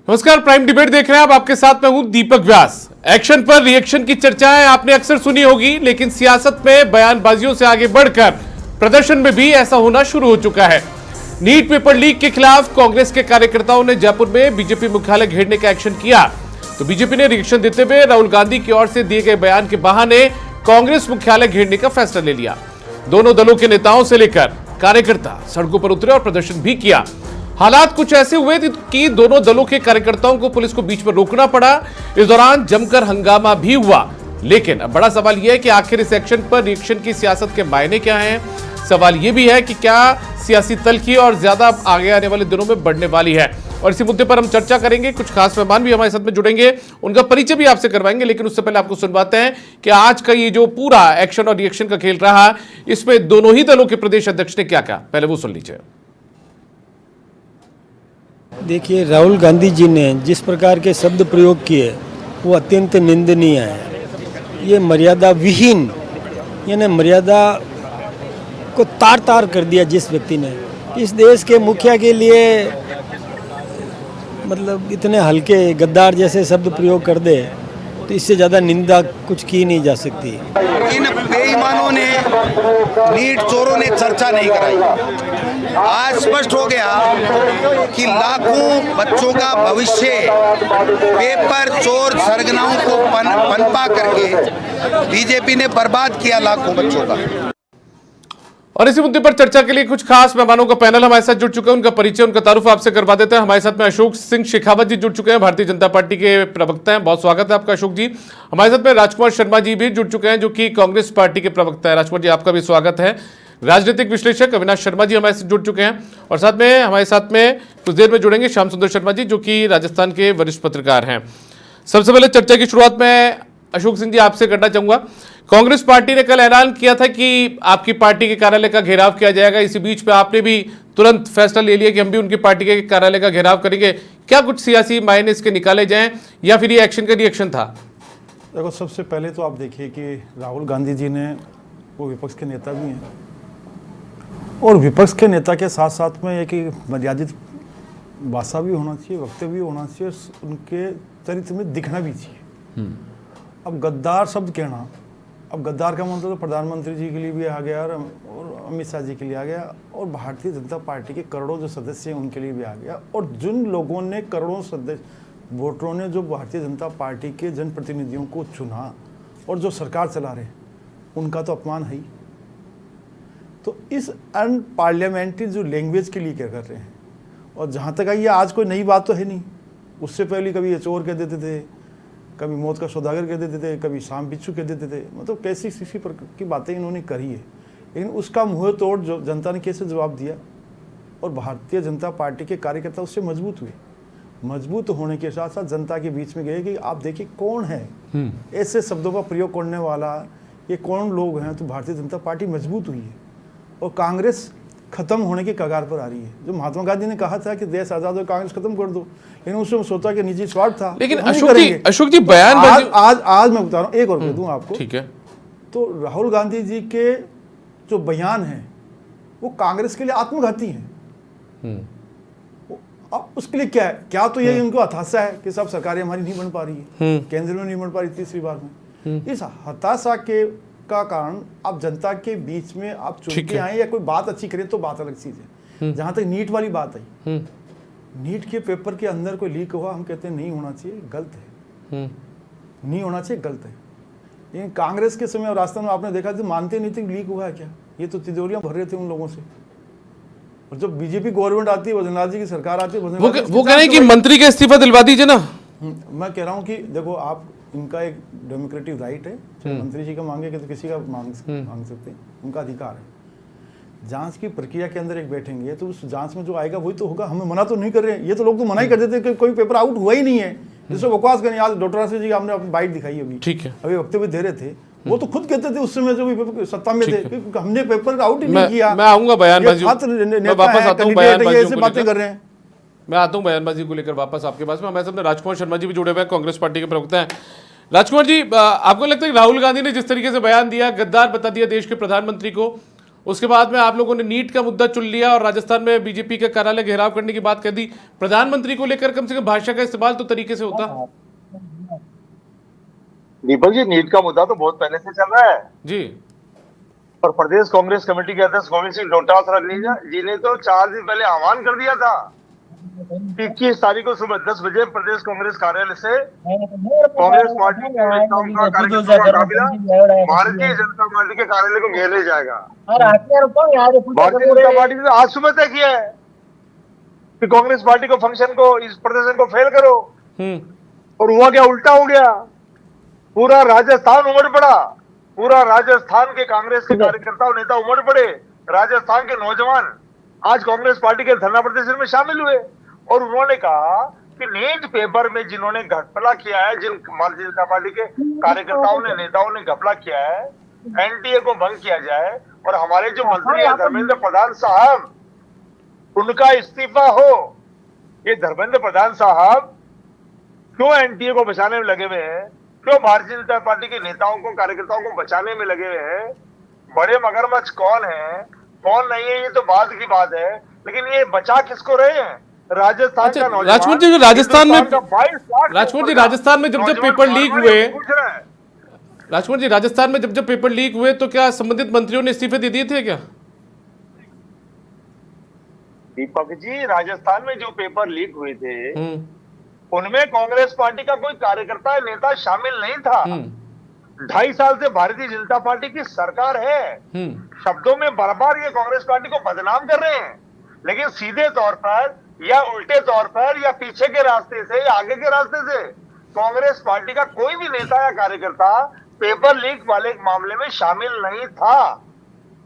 नमस्कार, prime debate देख रहे हैं आप। आपके साथ मैं हूं दीपक व्यास। एक्शन पर रिएक्शन की चर्चाएं आपने अक्सर सुनी होगी, लेकिन सियासत में बयानबाजियों से आगे बढ़कर प्रदर्शन में भी ऐसा होना शुरू हो चुका है। नीट पेपर लीक के खिलाफ कांग्रेस के कार्यकर्ताओं ने जयपुर में बीजेपी मुख्यालय घेरने का एक्शन किया, तो बीजेपी ने रिएक्शन देते हुए राहुल गांधी की ओर से दिए गए बयान के बहाने कांग्रेस मुख्यालय घेरने का फैसला ले लिया। दोनों दलों के नेताओं से लेकर कार्यकर्ता सड़कों पर उतरे और प्रदर्शन भी किया। हालात कुछ ऐसे हुए कि दोनों दलों के कार्यकर्ताओं को पुलिस को बीच में रोकना पड़ा। इस दौरान जमकर हंगामा भी हुआ, लेकिन अब बड़ा सवाल यह है कि आखिर इस एक्शन पर रिएक्शन की सियासत के मायने क्या हैं। सवाल यह भी है कि क्या सियासी तल्खी और ज्यादा आगे आने वाले दिनों में बढ़ने वाली है, और इसी मुद्दे पर हम चर्चा करेंगे। कुछ खास मेहमान भी हमारे साथ में जुड़ेंगे, उनका परिचय भी आपसे करवाएंगे, लेकिन उससे पहले आपको सुनवाते हैं कि आज का ये जो पूरा एक्शन और रिएक्शन का खेल रहा, इसमें दोनों ही दलों के प्रदेश अध्यक्ष ने क्या कहा, पहले वो सुन लीजिए। देखिए, राहुल गांधी जी ने जिस प्रकार के शब्द प्रयोग किए वो अत्यंत निंदनीय है। ये मर्यादा विहीन, यानी मर्यादा को तार तार कर दिया जिस व्यक्ति ने। इस देश के मुखिया के लिए मतलब इतने हल्के गद्दार जैसे शब्द प्रयोग कर दे तो इससे ज़्यादा निंदा कुछ की नहीं जा सकती। इन बेईमानों ने, नीट चोरों ने चर्चा नहीं कराई। आज स्पष्ट हो गया कि लाखों बच्चों का भविष्य पेपर चोर सरगनाओं को पनपा करके बीजेपी ने बर्बाद किया, लाखों बच्चों का। और इसी मुद्दे पर चर्चा के लिए कुछ खास मेहमानों का पैनल हमारे साथ जुड़ चुके हैं। उनका परिचय, उनका तारुफ आपसे करवा देते हैं। हमारे साथ में अशोक सिंह शेखावत जी जुड़ चुके हैं, भारतीय जनता पार्टी के प्रवक्ता हैं। बहुत स्वागत है आपका अशोक जी। हमारे साथ में राजकुमार शर्मा जी भी जुड़ चुके हैं, जो कि कांग्रेस पार्टी के प्रवक्ता है। राजकुमार जी, आपका भी स्वागत है। राजनीतिक विश्लेषक अविनाश शर्मा जी हमारे साथ जुड़ चुके हैं, और साथ में हमारे साथ में कुछ देर में जुड़ेंगे श्याम सुंदर शर्मा जी, जो कि राजस्थान के वरिष्ठ पत्रकार हैं। सबसे पहले चर्चा की शुरुआत में अशोक सिंह जी आपसे करना चाहूंगा। कांग्रेस पार्टी ने कल ऐलान किया था कि आपकी पार्टी के कार्यालय का घेराव किया जाएगा। इसी बीच पे आपने भी तुरंत फैसला ले लिया कि हम भी उनकी पार्टी के कार्यालय का घेराव करेंगे। क्या कुछ सियासी मायने इसके निकाले जाएं, या फिर ये एक्शन का रिएक्शन था? देखो, सबसे पहले तो आप देखिए कि राहुल गांधी जी ने, वो विपक्ष के नेता भी हैं, और विपक्ष के नेता के साथ साथ में एक मर्यादित भाषा भी होना चाहिए, वक्तव्य भी होना चाहिए, उनके चरित्र में दिखना भी चाहिए। अब गद्दार शब्द कहना, अब गद्दार का मतलब तो प्रधानमंत्री जी के लिए भी आ गया, और अमित शाह जी के लिए आ गया, और भारतीय जनता पार्टी के करोड़ों जो सदस्य हैं उनके लिए भी आ गया। और जिन लोगों ने, करोड़ों सदस्य वोटरों ने जो भारतीय जनता पार्टी के जनप्रतिनिधियों को चुना और जो सरकार चला रहे, उनका तो अपमान है ही। तो इस अनपार्लियामेंट्री जो लैंग्वेज के लिए क्या कर रहे हैं, और जहाँ तक आई, आज कोई नई बात तो है नहीं। उससे पहले कभी ये चोर कह देते थे, कभी मौत का सौदागर कह देते थे, कभी शाम बिच्छू कह देते थे। मतलब कैसी किसी प्रकार की बातें इन्होंने करी है, लेकिन उसका मुँह तोड़ जो जनता ने कैसे जवाब दिया, और भारतीय जनता पार्टी के कार्यकर्ता उससे मजबूत हुए। मजबूत होने के साथ साथ जनता के बीच में गए कि आप देखिए कौन है ऐसे शब्दों का प्रयोग करने वाला, ये कौन लोग हैं। तो भारतीय जनता पार्टी मजबूत हुई है, और कांग्रेस खत्म होने के कगार पर आ रही है। जो महात्मा गांधी ने कहा था कि देश आजाद हो, कांग्रेस खत्म कर दो, लेकिन उसमें सोचा कि निजी स्वार्थ था। लेकिन तो अशोक जी बयान आज मैं बता रहा हूँ, एक और कह दूं आपको, ठीक है। तो राहुल गांधी जी के जो बयान हैं वो कांग्रेस के लिए आत्मघाती हैं। अब उसके लिए क्या है? क्या तो ये उनको हताशा है कि सब सरकारें हमारी नहीं बन पा रही है, केंद्र में नहीं बन पा रही तीसरी बार में। इस हताशा का कारण आप जनता के बीच में आप चुन के आए, या कोई बात अच्छी करें तो बात अलग चीज है। जहां तक नीट वाली बात आई, नीट के पेपर के अंदर कोई लीक हुआ, हम कहते हैं नहीं होना चाहिए, गलत है। नहीं होना चाहिए, गलत है। लेकिन कांग्रेस के समय और राजस्थान में आपने देखा तो मानते नहीं थे लीक हुआ है क्या, ये तो तिजोरियां भर रहे थे उन लोगों से। और जब बीजेपी गवर्नमेंट आती है, वजनलाल जी की सरकार आती है, वो कह रहे हैं कि मंत्री का इस्तीफा दिलवा दीजिए ना। मैं कह रहा हूँ कि देखो, आप, इनका एक डेमोक्रेटिक राइट है, चाहे मंत्री जी का मांगे कि तो किसी का मांग सकते हैं, उनका अधिकार है। जांच की प्रक्रिया के अंदर एक बैठेंगे तो उस जांच में जो आएगा वही तो होगा। हमें मना तो नहीं कर रहे हैं, ये तो लोग तो मना ही कर देते कि कोई पेपर आउट हुआ ही नहीं है, जिससे बकवास करें। आज डॉक्टर आसिफ जी हमने अपनी बाइट दिखाई अभी, ठीक है, अभी वक्तव्य दे रहे थे, वो तो खुद कहते थे उस समय जो भी सत्ता में थे कि हमने पेपर आउट ही नहीं किया। मैं आऊंगा बयानबाजी, मैं वापस आता हूं बयानबाजी, बातें कर रहे हैं। मैं आता हूं बयानबाजी को लेकर वापस आपके पास में। हमारे सामने राजकुमार शर्मा जी भी जुड़े हुए हैं, कांग्रेस पार्टी के प्रवक्ता हैं। राजकुमार जी, आपको लगता है कि राहुल गांधी ने जिस तरीके से बयान दिया, गद्दार बता दिया देश के प्रधानमंत्री को, उसके बाद में आप लोगों ने नीट का मुद्दा चुन लिया और राजस्थान में बीजेपी का कार्यालय घेराव करने की बात कह दी। प्रधानमंत्री को लेकर कम से कम भाषा का इस्तेमाल तो तरीके से होता। दीपक जी, नीट का मुद्दा तो बहुत पहले से चल रहा है जी। और प्रदेश कांग्रेस कमेटी के अध्यक्ष गोविंद सिंह डोटासरा जी ने तो 4 दिन पहले आह्वान कर दिया था। 21 तारीख को सुबह 10 बजे प्रदेश कांग्रेस कार्यालय से कांग्रेस पार्टी के नेताओं का कार्यकर्ताओं का काफिला भारतीय जनता पार्टी के कार्यालय को घेर ले जाएगा। भारतीय जनता पार्टी ने आज सुबह तय किया है कि कांग्रेस पार्टी को फंक्शन को, इस प्रदर्शन को फेल करो। और हुआ क्या? उल्टा हो गया। पूरा राजस्थान उमड़ पड़ा। पूरा राजस्थान के कांग्रेस के कार्यकर्ता और नेता उमड़ पड़े। राजस्थान के नौजवान आज कांग्रेस पार्टी के धरना प्रदर्शन में शामिल हुए और उन्होंने कहा कि नीट पेपर में जिन्होंने घपला किया है, जिन भारतीय जनता पार्टी के कार्यकर्ताओं ने, नेताओं ने घपला किया है, एनडीए को भंग किया जाए और हमारे जो मंत्री है धर्मेंद्र प्रधान साहब, उनका इस्तीफा हो। ये धर्मेंद्र प्रधान साहब क्यों एनडीए को बचाने में लगे हुए हैं? क्यों भारतीय जनता पार्टी के नेताओं को, कार्यकर्ताओं को बचाने में लगे हुए हैं? बड़े मगरमच्छ कौन है, कौन नहीं है, ये तो बाद की बात है, लेकिन ये बचा किसको रहे हैं? राजस्थान का नौजवान। राजकुमार जी, राजस्थान में जब पेपर लीक हुए, राजकुमार जी, राजस्थान में जब पेपर लीक हुए तो क्या संबंधित मंत्रियों ने इस्तीफे दे दिए थे क्या? दीपक जी, राजस्थान में जो पेपर लीक हुए थे उनमें कांग्रेस पार्टी का कोई कार्यकर्ता या नेता शामिल नहीं था। 2.5 साल से भारतीय जनता पार्टी की सरकार है। शब्दों में बार-बार ये कांग्रेस पार्टी को बदनाम कर रहे हैं, लेकिन सीधे तौर पर या उल्टे तौर पर या पीछे के रास्ते से या आगे के रास्ते से कांग्रेस पार्टी का कोई भी नेता या कार्यकर्ता पेपर लीक वाले मामले में शामिल नहीं था।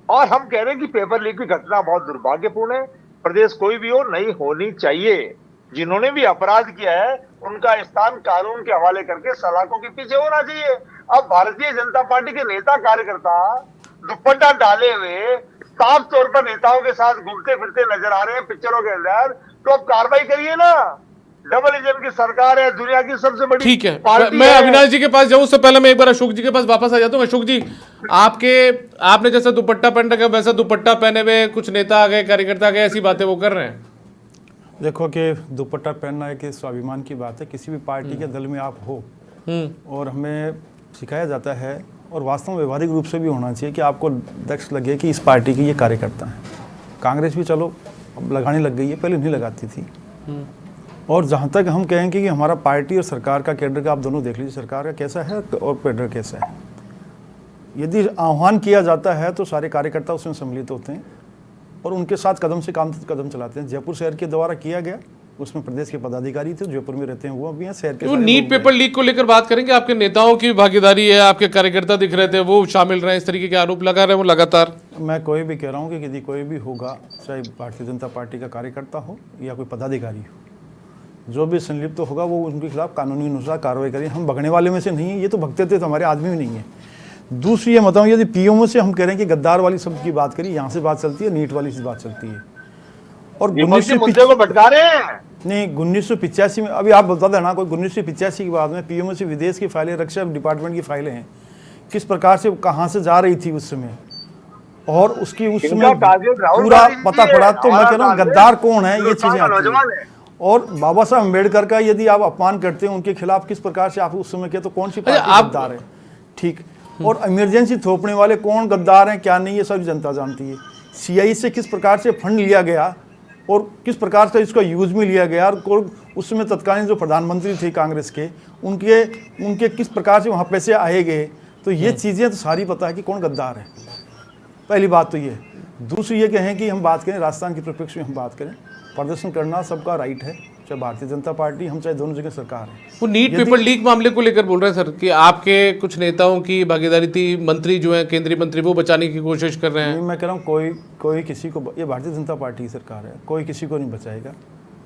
और हम कह रहे हैं कि पेपर लीक की घटना बहुत दुर्भाग्यपूर्ण है। प्रदेश कोई भी हो, नहीं होनी चाहिए। जिन्होंने भी अपराध किया है उनका स्थान कानून के हवाले करके सलाखों के पीछे होना चाहिए। अब भारतीय जनता पार्टी के नेता कार्यकर्ता दुपट्टा डाले हुए साफ तौर पर नेताओं के साथ घूमते फिरते नजर आ रहे हैं पिक्चरों के अंदर, तो अब कार्रवाई करिए ना। डबल इंजन की सरकार है, दुनिया की सबसे बड़ी। ठीक है, मैं अविनाश जी के पास जाऊं उससे पहले मैं एक बार अशोक जी के पास वापस आ जाता हूं। अशोक जी, आपने जैसा दुपट्टा पहन रखा वैसा दुपट्टा पहने हुए कुछ नेता आ गए, कार्यकर्ता आ गए, ऐसी बातें वो कर रहे हैं। देखो कि दुपट्टा पहनना एक स्वाभिमान की बात है। किसी भी पार्टी के दल में आप हो और हमें सिखाया जाता है और वास्तव में व्यवहारिक रूप से भी होना चाहिए कि आपको दक्ष लगे कि इस पार्टी के ये कार्यकर्ता हैं। कांग्रेस भी चलो अब लगाने लग गई है, पहले नहीं लगाती थी। और जहाँ तक हम कहेंगे कि हमारा पार्टी और सरकार का कैडर का आप दोनों देख लीजिए, सरकार का कैसा है और कैडर कैसा है। यदि आह्वान किया जाता है तो सारे कार्यकर्ता उसमें सम्मिलित होते हैं और उनके साथ कदम से कदम चलाते हैं। जयपुर शहर के द्वारा किया गया, उसमें प्रदेश के पदाधिकारी थे, जयपुर में रहते हैं, वो भी हैं शहर के। नीट पेपर लीक को लेकर बात करेंगे, आपके नेताओं की भागीदारी है, आपके कार्यकर्ता दिख रहे थे वो शामिल रहे, इस तरीके के आरोप लगा रहे हैं वो लगातार। मैं कोई भी कह रहा हूँ कि यदि कोई भी होगा, चाहे भारतीय जनता पार्टी का कार्यकर्ता हो या कोई पदाधिकारी हो, जो भी संलिप्त होगा वो उनके खिलाफ कानूनी अनुसार कार्रवाई करें। हम भगने वाले में से नहीं है, ये तो भगते थे तो हमारे आदमी भी नहीं है। दूसरी ये बताऊँ, यदि पीएमओ से हम कह रहे हैं कि गद्दार वाली शब्द की बात करी, यहाँ से बात चलती है, नीट वाली से बात चलती है। और 1985 में, अभी आप बता देना, कोई 1985 के बाद में पीएमओ से विदेश की फाइलें, रक्षा डिपार्टमेंट की फाइलें हैं, किस प्रकार से कहाँ से जा रही थी उस समय, और उसकी उस समय पूरा पता पड़ा। तो मैं कह रहा हूँ गद्दार कौन है, ये चीजें आती हैं। और बाबा साहब अम्बेडकर का यदि आप अपमान करते हैं, उनके खिलाफ किस प्रकार से आप उस समय के, तो कौन सी पार्टी गद्दार है? ठीक। और इमरजेंसी थोपने वाले कौन गद्दार हैं क्या नहीं, ये सब जनता जानती है। सीआई से किस प्रकार से फंड लिया गया और किस प्रकार से इसका यूज में लिया गया, और उस समय तत्कालीन जो प्रधानमंत्री थे कांग्रेस के, उनके किस प्रकार से वहाँ पैसे आए गए, तो ये चीज़ें तो सारी पता है कि कौन गद्दार है। पहली बात तो ये। दूसरी ये कहें कि हम बात करें राजस्थान के परिप्रेक्ष्य में, हम बात करें, प्रदर्शन करना सबका राइट है, चाहे भारतीय जनता पार्टी, हम चाहे दोनों जगह सरकार है। वो नीट पेपर लीक मामले को लेकर बोल रहे हैं सर कि आपके कुछ नेताओं की भागीदारी थी, मंत्री जो है केंद्रीय मंत्री वो बचाने की कोशिश कर रहे हैं। मैं कह रहा हूँ कोई किसी को, ये भारतीय जनता पार्टी की सरकार है, कोई किसी को नहीं बचाएगा।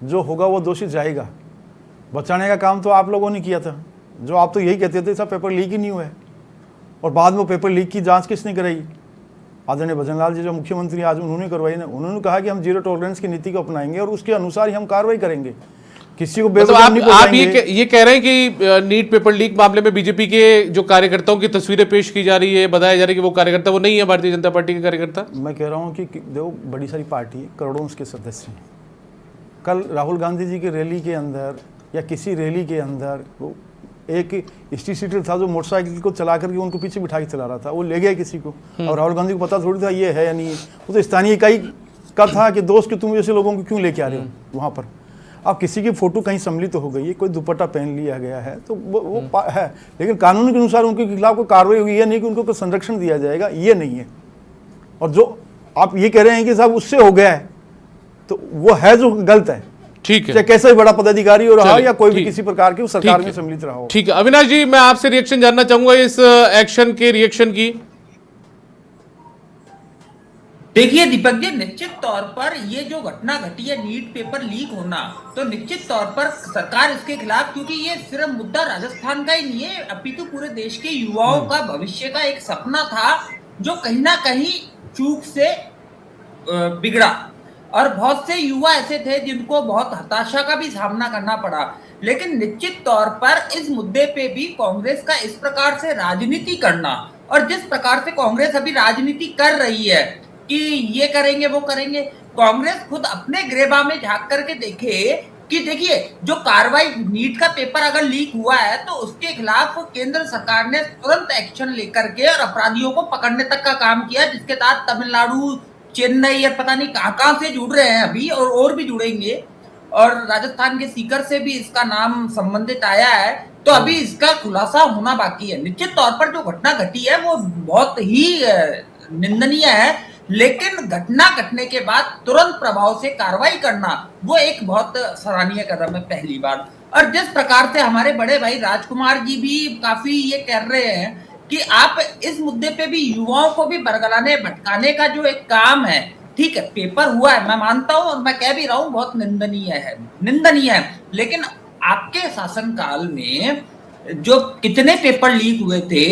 जो होगा वो दोषी जाएगा। बचाने का काम तो आप लोगों ने किया था, जो आप तो यही कहते थे सब पेपर लीक ही नहीं हुआ है, और बाद में पेपर लीक की जाँच किसने कराई? आदरणीय भजनलाल जी जो मुख्यमंत्री आज, उन्होंने करवाई ना। उन्होंने कहा कि हम जीरो टॉलरेंस की नीति को अपनाएंगे और उसके अनुसार ही हम कार्रवाई करेंगे। किसी को मतलब बेवजह नहीं आप पहुंचाएंगे। ये कह रहे हैं कि नीट पेपर लीक मामले में बीजेपी के जो कार्यकर्ताओं की तस्वीरें पेश की जा रही है, बताया जा रहा है कि वो कार्यकर्ता वो नहीं है भारतीय जनता पार्टी के कार्यकर्ता। मैं कह रहा हूँ कि देखो बड़ी सारी पार्टी है, करोड़ों उसके सदस्य हैं। कल राहुल गांधी जी की रैली के अंदर या किसी रैली के अंदर वो एक स्ट्रीट सीटर था जो मोटरसाइकिल को चला करके उनको पीछे बिठा के चला रहा था, वो ले गया किसी को, और राहुल गांधी को पता थोड़ी था ये है या नहीं है। वो तो स्थानीय इकाई का था कि दोस्त कि तुम जैसे लोगों को क्यों लेके आ रहे हो वहाँ पर। अब किसी की फोटो कहीं सम्मिलित हो गई है, कोई दुपट्टा पहन लिया गया है तो वो है, लेकिन कानून के अनुसार उनके खिलाफ कोई कार्रवाई हुई है, नहीं कि उनको कोई संरक्षण दिया जाएगा, ये नहीं है। और जो आप ये कह रहे हैं कि साहब उससे हो गया है, तो वो है जो गलत है। ठीक है, चाहे कैसा भी बड़ा पदाधिकारी हो रहा हो चलिए, या कोई भी ठीक, किसी प्रकार की सरकार ठीक में है, सम्मिलित रहा हो। ठीक है। अविनाश जी, मैं आपसे रिएक्शन जानना चाहूंगा इस एक्शन के रिएक्शन की। देखिए दीपक जी, निश्चित तौर पर ये जो घटना घटी है नीट पेपर लीक होना, तो निश्चित तौर पर सरकार इसके खिलाफ, क्योंकि ये सिर्फ मुद्दा राजस्थान का ही नहीं है, अपितु पूरे देश के युवाओं का भविष्य का एक सपना था जो कहीं ना कहीं चूक से बिगड़ा। और बहुत से युवा ऐसे थे जिनको बहुत हताशा का भी सामना करना पड़ा। लेकिन निश्चित तौर पर इस मुद्दे पे भी कांग्रेस का इस प्रकार से राजनीति करना, और जिस प्रकार से कांग्रेस अभी राजनीति कर रही है कि ये करेंगे वो करेंगे, कांग्रेस खुद अपने ग्रेबा में झांक करके देखे कि देखिए जो कार्रवाई, नीट का पेपर अगर लीक हुआ है तो उसके खिलाफ केंद्र सरकार ने तुरंत एक्शन लेकर के और अपराधियों को पकड़ने तक का काम किया, जिसके तहत तमिलनाडु, चेन्नई या पता नहीं कहां से जुड़ रहे हैं अभी, और भी जुड़ेंगे, और राजस्थान के सीकर से भी इसका नाम संबंधित आया है। तो अभी इसका खुलासा होना बाकी है। निश्चित तौर पर जो घटना घटी है वो बहुत ही निंदनीय है, लेकिन घटना घटने के बाद तुरंत प्रभाव से कार्रवाई करना वो एक बहुत सराहनीय कदम है, पहली बार। और जिस प्रकार से हमारे बड़े भाई राजकुमार जी भी काफी ये कह रहे हैं कि आप इस मुद्दे पे भी युवाओं को भी बरगलाने भटकाने का जो एक काम है, ठीक है पेपर हुआ है, मैं मानता हूं और मैं कह भी रहा हूं बहुत निंदनीय है, लेकिन आपके शासनकाल में जो कितने पेपर लीक हुए थे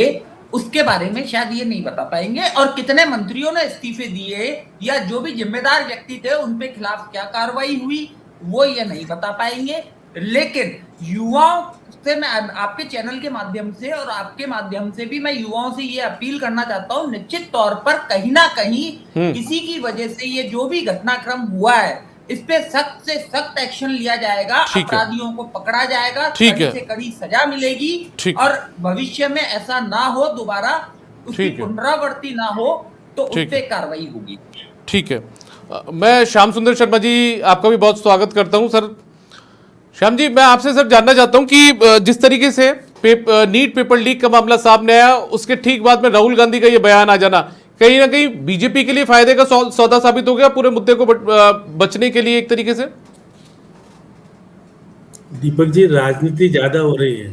उसके बारे में शायद ये नहीं बता पाएंगे, और कितने मंत्रियों ने इस्तीफे दिए या जो भी जिम्मेदार व्यक्ति थे उन पे खिलाफ क्या कार्रवाई हुई वो ये नहीं बता पाएंगे। लेकिन युवाओं से मैं आपके चैनल के माध्यम से और आपके माध्यम से भी मैं युवाओं से ये अपील करना चाहता हूं, निश्चित तौर पर कहीं ना कहीं किसी की वजह से ये जो भी घटनाक्रम हुआ है इस पे सख्त से सख्त एक्शन लिया जाएगा, अपराधियों को पकड़ा जाएगा, कड़ी से कड़ी सजा मिलेगी, और भविष्य में ऐसा ना हो दोबारा, उसकी पुनरावृत्ति ना हो तो उस पे कार्रवाई होगी। ठीक है, मैं श्याम सुंदर शर्मा जी आपका भी बहुत स्वागत करता हूं। सर श्याम जी, मैं आपसे सर जानना चाहता हूं कि जिस तरीके से नीट पेपर लीक का मामला सामने आया, उसके ठीक बाद में राहुल गांधी का ये बयान आ जाना कहीं ना कहीं बीजेपी के लिए फायदे का सौदा साबित हो गया पूरे मुद्दे को बचने के लिए एक तरीके से। दीपक जी, राजनीति ज्यादा हो रही है।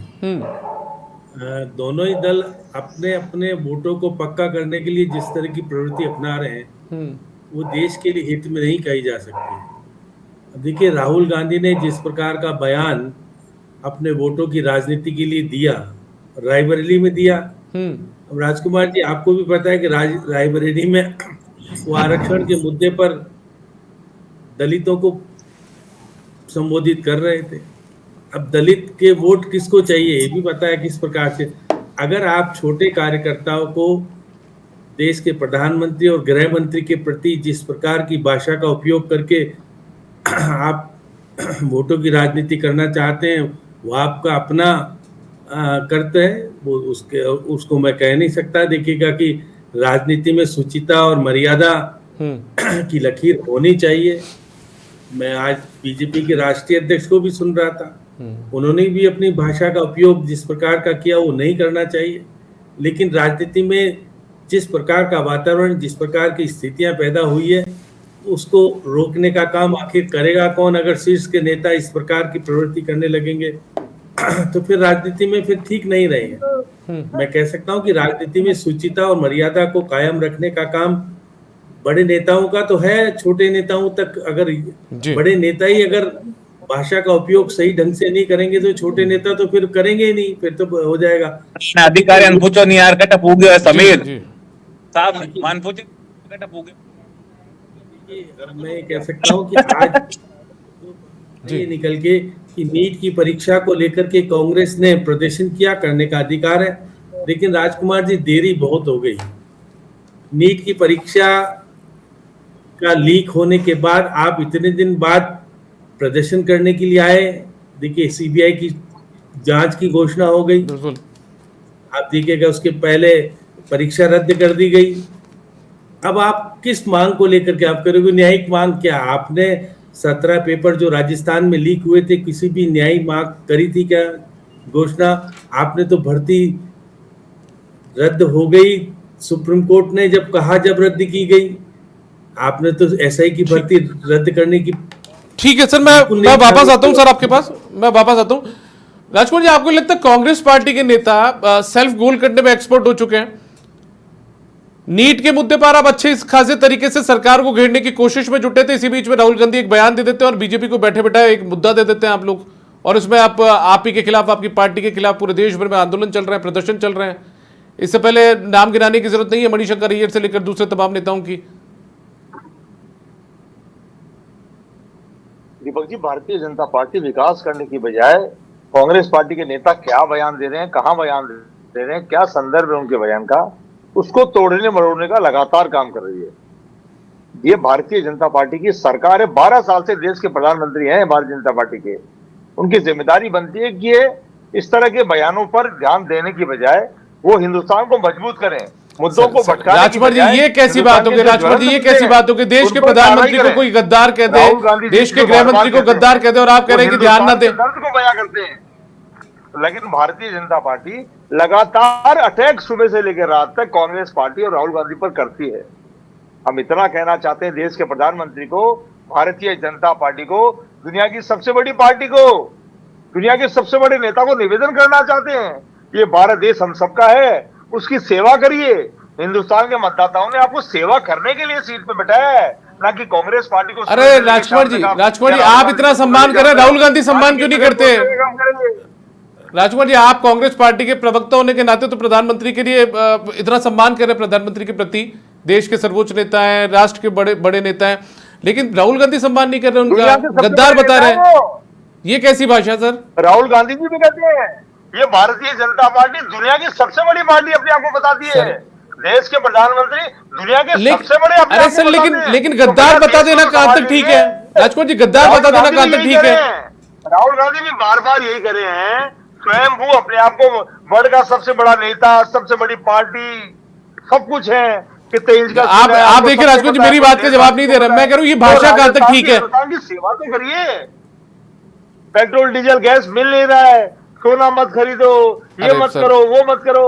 दोनों ही दल अपने अपने वोटों को पक्का करने के लिए जिस तरह की प्रवृत्ति अपना रहे हैं वो देश के लिए हित में नहीं कही जा सकती। देखिए, राहुल गांधी ने जिस प्रकार का बयान अपने वोटों की राजनीति के लिए दिया, रायबरेली में दिया। राजकुमार जी, आपको भी पता है कि रायबरेली में वो आरक्षण के मुद्दे पर दलितों को संबोधित कर रहे थे। अब दलित के वोट किसको चाहिए ये भी पता है किस प्रकार से। अगर आप छोटे कार्यकर्ताओं को देश के प्रधानमंत्री और गृह मंत्री के प्रति जिस प्रकार की भाषा का उपयोग करके आप वोटों की राजनीति करना चाहते हैं, वो आपका अपना करते हैं, वो उसको मैं कह नहीं सकता। देखिएगा कि राजनीति में शुचिता और मर्यादा की लकीर होनी चाहिए। मैं आज बीजेपी के राष्ट्रीय अध्यक्ष को भी सुन रहा था, उन्होंने भी अपनी भाषा का उपयोग जिस प्रकार का किया वो नहीं करना चाहिए। लेकिन राजनीति में जिस प्रकार का वातावरण, जिस प्रकार की स्थितियां पैदा हुई है, उसको रोकने का काम आखिर करेगा कौन? अगर शीर्ष के नेता इस प्रकार की प्रवृत्ति करने लगेंगे तो फिर राजनीति में फिर ठीक नहीं रहेगा। मैं कह सकता हूं कि राजनीति में शुचिता और मर्यादा को कायम रखने का काम बड़े नेताओं का तो है, छोटे नेताओं तक। अगर बड़े नेता ही अगर भाषा का उपयोग सही ढंग से नहीं करेंगे तो छोटे नेता तो फिर करेंगे ही नहीं, फिर तो हो जाएगा। अधिकारी अनपुचो नियार का टपूगे समीर साहब मान पूछे का टपूगे। मैं कह सकता हूं कि आज ये निकल के कि नीट की परीक्षा को लेकर के कांग्रेस ने प्रदर्शन किया, करने का अधिकार है, लेकिन राजकुमार जी देरी बहुत हो गई। नीट की परीक्षा का लीक होने के बाद आप इतने दिन बाद प्रदर्शन करने के लिए आए। देखिए सीबीआई की जांच की घोषणा हो गई, बिल्कुल। आप देखिएगा उसके पहले परीक्षा रद्द कर दी गई। अब आप किस मांग को लेकर के आप करोगे? न्यायिक मांग क्या? आपने 17 पेपर जो राजस्थान में लीक हुए थे, किसी भी न्यायिक मांग करी थी क्या घोषणा? आपने तो भर्ती रद्द हो गई, सुप्रीम कोर्ट ने जब कहा, जब रद्द की गई। आपने तो एसआई की भर्ती रद्द करने की। ठीक है सर, मैं वापस आता हूं सर आपके पास, मैं वापस आता हूं। राजकुमार जी, आपको लगता है कांग्रेस पार्टी के नेता सेल्फ गोल करने में एक्सपर्ट हो चुके हैं? नीट के मुद्दे पर आप अच्छे खासे तरीके से सरकार को घेरने की कोशिश में जुटे थे, इसी बीच में राहुल गांधी एक बयान दे देते हैं और बीजेपी को बैठे बैठे एक मुद्दा दे देते हैं आप लोग, और इसमें आप ही के खिलाफ, आपकी पार्टी के खिलाफ पूरे देश भर में आंदोलन चल रहे हैं, प्रदर्शन चल रहे हैं। इससे पहले नाम गिनाने की जरूरत नहीं है मणिशंकर अय्यर से लेकर दूसरे तमाम नेताओं की। दीपक जी, भारतीय जनता पार्टी विकास करने की बजाय कांग्रेस पार्टी के नेता क्या बयान दे रहे हैं, कहां बयान दे रहे हैं, क्या संदर्भ है उनके बयान का, उसको तोड़ने मरोड़ने का लगातार काम कर रही है। ये भारतीय जनता पार्टी की सरकार है, 12 साल से देश के प्रधानमंत्री हैं भारतीय जनता पार्टी के। उनकी जिम्मेदारी बनती है कि ये इस तरह के बयानों पर ध्यान देने की बजाय वो हिंदुस्तान को मजबूत करें, मुद्दों को भटकाने। राजकुमार जी, ये कैसी बात होगी? राजकुमार जी, ये कैसी बात होगी? देश के प्रधानमंत्री को कोई गद्दार कह दे, देश के गृह मंत्री को गद्दार कह दे, और आप कह रहे हैं कि ध्यान ना दे। दर्द को बयां करते हैं। लेकिन भारतीय जनता पार्टी लगातार अटैक सुबह से लेकर रात तक कांग्रेस पार्टी और राहुल गांधी पर करती है। हम इतना कहना चाहते हैं देश के प्रधानमंत्री को, भारतीय जनता पार्टी को, दुनिया की सबसे बड़ी पार्टी को, दुनिया के सबसे बड़े नेता को निवेदन करना चाहते हैं, ये भारत देश हम सबका है, उसकी सेवा करिए। हिंदुस्तान के मतदाताओं ने आपको सेवा करने के लिए सीट पे बैठाया है, ना कि कांग्रेस पार्टी को। अरे राजकुमार जी, आप इतना सम्मान कर रहे हैं, राहुल गांधी सम्मान क्यों नहीं करते? राजकुमार जी, आप कांग्रेस पार्टी के प्रवक्ता होने के नाते तो प्रधानमंत्री के लिए इतना सम्मान कर रहे हैं, प्रधानमंत्री के प्रति, देश के सर्वोच्च नेता हैं, राष्ट्र के बड़े बड़े नेता हैं, लेकिन राहुल गांधी सम्मान नहीं कर रहे उनका, गद्दार बता रहे हैं। ये कैसी भाषा सर? राहुल गांधी जी भी कहते हैं ये भारतीय जनता पार्टी दुनिया की सबसे बड़ी पार्टी अपने आप को बताती है। देश के प्रधानमंत्री दुनिया के सबसे बड़े अपने अरे सर, लेकिन गद्दार बता देना कहां तक ठीक है? राजकुमार जी, गद्दार बता देना कहां तक ठीक है? राहुल गांधी भी बार बार यही कर रहे हैं, स्वयं वो अपने आप को वर्ल्ड का सबसे बड़ा नेता, सबसे बड़ी पार्टी, सब कुछ है। आप देखिए राजकुमार जी, मेरी बात का जवाब नहीं दे रहे। मैं कह रहा हूँ ये भाषा कहां तक ठीक है? सेवा तो करिए। पेट्रोल डीजल गैस मिल नहीं रहा है, सोना मत खरीदो, ये मत करो, वो मत करो,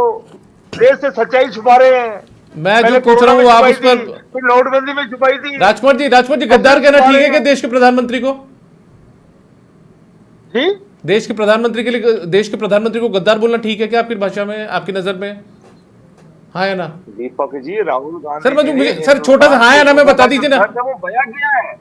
देश से सच्चाई छुपा रहे हैं। मैं जो पूछ रहा हूँ आप उस पर, फिर नोटबंदी में छुपाई थी। राजकुमार जी, गद्दार कहना ठीक है क्या देश के प्रधानमंत्री को? जी, देश के प्रधानमंत्री के लिए, देश के प्रधानमंत्री को गद्दार बोलना ठीक है क्या आपकी भाषा में, आपकी नजर में? हाँ या ना? दीपक जी, राहुल गांधी सर मुझे सर छोटा सा हाँ या ना में बता दीजिए ना। वो बयान किया है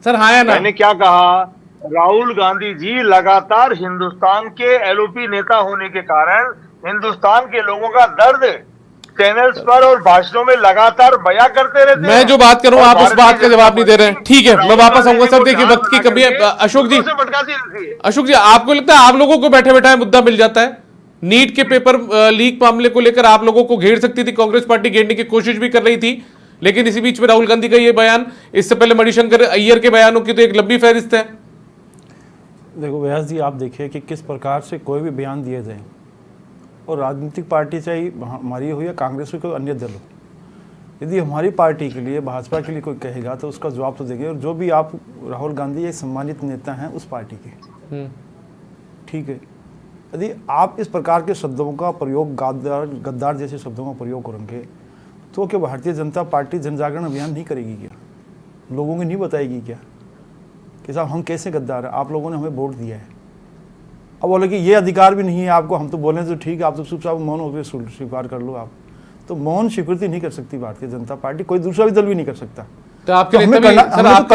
सर, हाँ या ना? मैंने क्या कहा? राहुल गांधी जी लगातार हिंदुस्तान के एलओपी नेता होने के कारण हिंदुस्तान के लोगों का दर्द चैनल्स पर और भाषणों में लगातार बयां करते रहते हैं। मैं जो बात करूं आप उस बात का जवाब नहीं दे रहे हैं। ठीक है, मैं वापस आऊंगा सर। देखिए वक्त की कमी है। अशोक जी, आपको लगता है आप लोगों को बैठे बैठे मुद्दा मिल जाता है? नीट के पेपर लीक मामले को लेकर आप लोगों को घेर सकती थी कांग्रेस पार्टी, घेरने की कोशिश भी कर रही थी, लेकिन इसी बीच में राहुल गांधी का ये बयान, इससे पहले मणिशंकर अय्यर के बयानों की तो एक लंबी फहरिस्त है। देखो व्यास जी, आप देखिए कि किस प्रकार से कोई भी बयान दिए जाए, और राजनीतिक पार्टी चाहे हमारी हो या कांग्रेस हो, कोई अन्य दल हो, यदि हमारी पार्टी के लिए, भाजपा के लिए कोई कहेगा तो उसका जवाब तो देंगे। और जो भी आप, राहुल गांधी एक सम्मानित नेता हैं उस पार्टी के, ठीक है, यदि आप इस प्रकार के शब्दों का प्रयोग, गद्दार जैसे शब्दों का प्रयोग करेंगे, तो क्या भारतीय जनता पार्टी जन जागरण अभियान नहीं करेगी क्या? लोगों को नहीं बताएगी क्या कि साहब हम कैसे गद्दार हैं, आप लोगों ने हमें वोट दिया है? अब बोले कि ये अधिकार भी नहीं है आपको, हम तो बोले तो ठीक है, आप तो चुपचाप मौन होकर स्वीकार कर लो। आप तो मौन स्वीकृति नहीं कर सकती भारतीय जनता पार्टी, कोई दूसरा भी दल भी नहीं कर सकता। तो आपके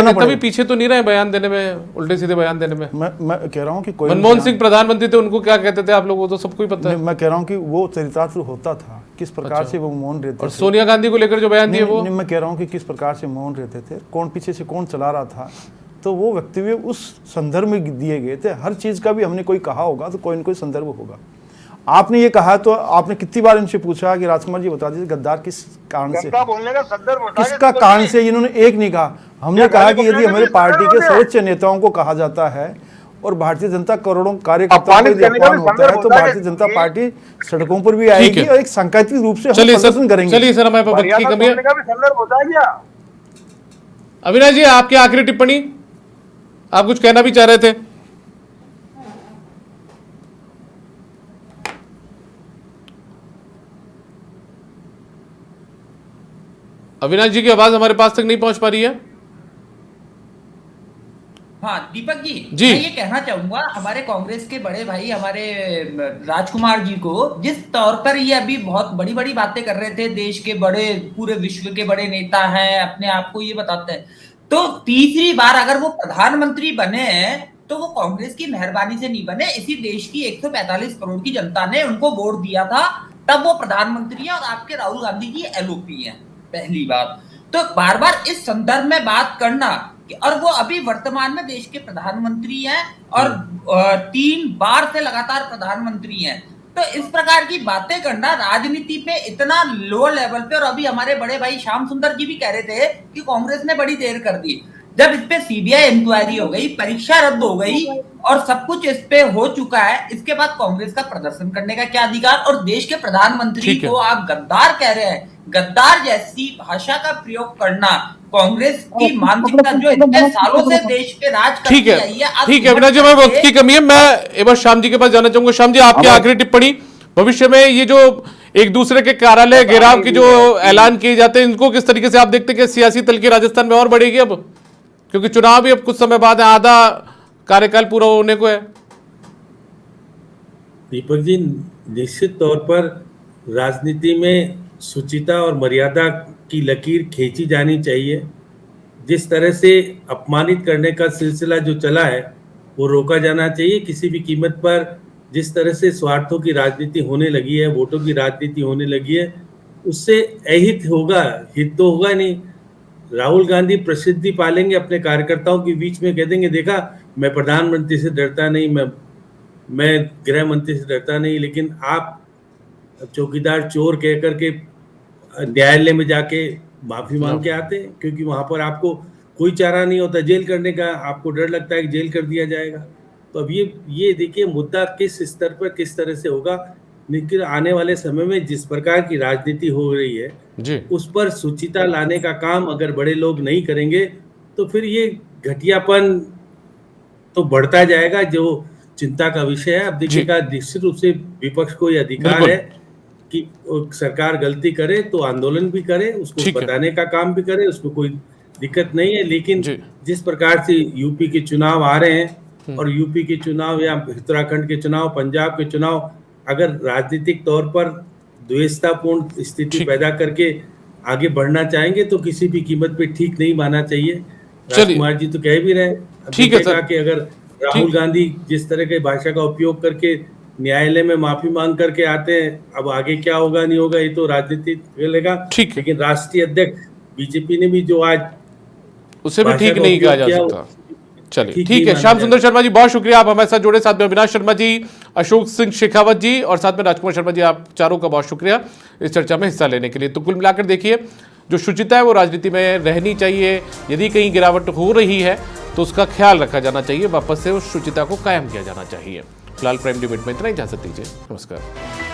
नेता भी पीछे तो नहीं रहे बयान देने में, उल्टे सीधे बयान देने में? मैं कह रहा हूँ कि कोई, मनमोहन सिंह प्रधानमंत्री थे, उनको क्या कहते थे आप लोगों, तो सबको ही पता है। मैं कह रहा हूँ कि वो चरितार्थ होता था, किस प्रकार से वो मौन रहते थे। और सोनिया गांधी को लेकर जो बयान दिए वो, मैं कह रहा हूँ कि किस प्रकार से मौन रहते थे, कौन पीछे से कौन चला रहा था, तो वो वक्तव्य उस संदर्भ में दिए गए थे। हर चीज़ का भी हमने कोई कहा होगा तो कोई न कोई संदर्भ होगा। आपने ये कहा तो आपने कितनी बार इनसे पूछा कि राजकुमार जी बता दीजिए गद्दार किस कारण से, बोलने का संदर्भ बता किसका कारण से, इन्होंने एक नहीं कहा। हमने कहा कि यदि हमारे पार्टी के सर्वोच्च नेताओं को कहा जाता है और भारतीय जनता करोड़ों कार्यकर्ताओं को अपमान होता है तो भारतीय जनता पार्टी सड़कों पर भी आएगी और एक सांकेतिक रूप से हम प्रदर्शन करेंगे। चलिए सर, हमारे पास वक्त की कमी है। संदर्भ होता है क्या? अविनाश जी, आपकी आखिरी टिप्पणी, आप कुछ कहना भी चाह रहे थे? अविनाश जी की आवाज हमारे पास तक नहीं पहुंच पा रही है। हाँ दीपक जी, जी मैं ये कहना चाहूंगा हमारे कांग्रेस के बड़े भाई हमारे राजकुमार जी को, जिस तौर पर ये अभी बहुत बड़ी बड़ी बातें कर रहे थे, देश के बड़े, पूरे विश्व के बड़े नेता हैं, अपने आप को ये बताते हैं, तो तीसरी बार अगर वो प्रधानमंत्री बने तो वो कांग्रेस की मेहरबानी से नहीं बने, इसी देश की 145 करोड़ की जनता ने उनको वोट दिया था, तब वो प्रधानमंत्री है और आपके राहुल गांधी जी एलओपी है। पहली बात तो बार बार इस संदर्भ में बात करना, और वो अभी वर्तमान में देश के प्रधानमंत्री हैं और 3 बार से लगातार प्रधानमंत्री हैं, तो इस प्रकार की बातें करना राजनीति पे इतना लो लेवल पे। और अभी हमारे बड़े भाई श्याम सुंदर जी भी कह रहे थे कि कांग्रेस ने बड़ी देर कर दी। जब इस पे सीबीआई इंक्वायरी हो गई, परीक्षा रद्द हो गई और सब कुछ इस पे हो चुका है, इसके बाद कांग्रेस का प्रदर्शन करने का क्या अधिकार? और देश के प्रधानमंत्री को आप गद्दार कह रहे हैं, गद्दार जैसी भाषा का प्रयोग करना कांग्रेस की मानसिकता जो इतने सालों से देश पे राज करती आई है। ठीक है अविनाश जी, हमें वक्त की कमी है, मैं एक बार श्याम जी के पास जाना चाहूंगा। श्याम जी, आपकी आखिरी टिप्पणी, भविष्य में ये जो एक दूसरे के कार्यालय घेराव के जो ऐलान किए जाते हैं, इनको किस तरीके से आप देखते हैं कि सियासी तलखी राजस्थान में और बढ़ेगी अब, क्योंकि चुनाव भी अब कुछ समय बाद है, आधा कार्यकाल पूरा होने को है? दीपक जी, निश्चित तौर पर राजनीति में शुचिता और मर्यादा की लकीर खींची जानी चाहिए। जिस तरह से अपमानित करने का सिलसिला जो चला है वो रोका जाना चाहिए किसी भी कीमत पर। जिस तरह से स्वार्थों की राजनीति होने लगी है, वोटों की राजनीति होने लगी है, उससे अहित होगा, हित तो होगा नहीं। राहुल गांधी प्रसिद्धि पालेंगे अपने कार्यकर्ताओं के बीच में, कह देंगे देखा मैं प्रधानमंत्री से डरता नहीं, मैं गृह मंत्री से डरता नहीं, लेकिन आप चौकीदार चोर कह करके न्यायालय में जाके माफी मांग के आते हैं, क्योंकि वहां पर आपको कोई चारा नहीं होता जेल करने का, आपको डर लगता है कि जेल कर दिया जाएगा। तो अब ये देखिए मुद्दा किस स्तर पर किस तरह से होगा, लेकिन आने वाले समय में जिस प्रकार की राजनीति हो रही है जी, उस पर सुचिता लाने का काम अगर बड़े लोग नहीं करेंगे तो फिर ये घटियापन तो बढ़ता जाएगा, जो चिंता का विषय है। अब देखिएगा, निश्चित रूप से विपक्ष को यह अधिकार है कि सरकार गलती करे तो आंदोलन भी करे, उसको बताने का काम भी करे, उसको कोई दिक्कत नहीं है। लेकिन जिस प्रकार से यूपी के चुनाव आ रहे हैं और यूपी के चुनाव या उत्तराखंड के चुनाव, पंजाब के चुनाव, अगर राजनीतिक तौर पर द्वेषतापूर्ण स्थिति पैदा करके आगे बढ़ना चाहेंगे तो किसी भी कीमत पे ठीक नहीं माना चाहिए। राजकुमार जी तो कह भी रहे ठीक है कि अगर राहुल गांधी जिस तरह के भाषा का उपयोग करके न्यायालय में माफी मांग करके आते हैं, अब आगे क्या होगा नहीं होगा ये तो राजनीति चलेगा। लेकिन राष्ट्रीय अध्यक्ष बीजेपी ने भी जो आज उसे भी ठीक नहीं कहा जा सकता। चलिए ठीक है, श्याम सुंदर शर्मा जी बहुत शुक्रिया, आप हमारे साथ जुड़े, साथ में अविनाश शर्मा जी, अशोक सिंह शेखावत जी और साथ में राजकुमार शर्मा जी, आप चारों का बहुत शुक्रिया इस चर्चा में हिस्सा लेने के लिए। तो कुल मिलाकर देखिए, जो शुचिता है वो राजनीति में रहनी चाहिए, यदि कहीं गिरावट हो रही है तो उसका ख्याल रखा जाना चाहिए, वापस से उस शुचिता को कायम किया जाना चाहिए। फिलहाल प्राइम डिबेट में इतना ही, इजाजत दीजिए, नमस्कार।